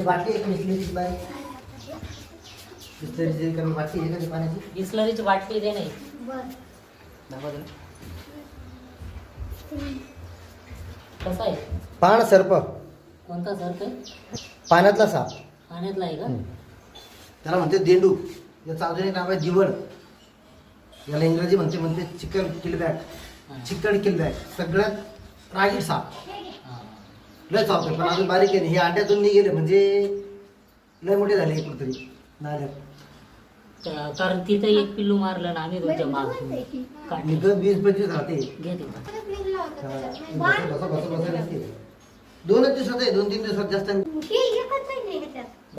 बाटली एक बिस्लरीची बाय बिस्लरीची कमी बाटली आहे का पाण्याची बिस्लरीची बाटली दे नाही कसा आहे पाण सर्प कोणता सर्प आहे पाण्यातला साप पाण्यातला आहे का त्याला म्हणते देंडू याचं अजून एक नाव आहे जीवन याला इंग्रजी म्हणते चिकन किलबॅक चिकन किलबॅक सगळ्यात रागीट साप लय साप आहे पण अजून बारीक आहे हे अंड्यातून नाही गेले म्हणजे लय मोठे झाले कुठेतरी नाल्यात कारण तिथं एक पिल्लू मारलं ना आम्ही तुमच्या माग इथं 20-25 राहते घे दोनच दिवसात आहे 2-3 दिवसात जास्त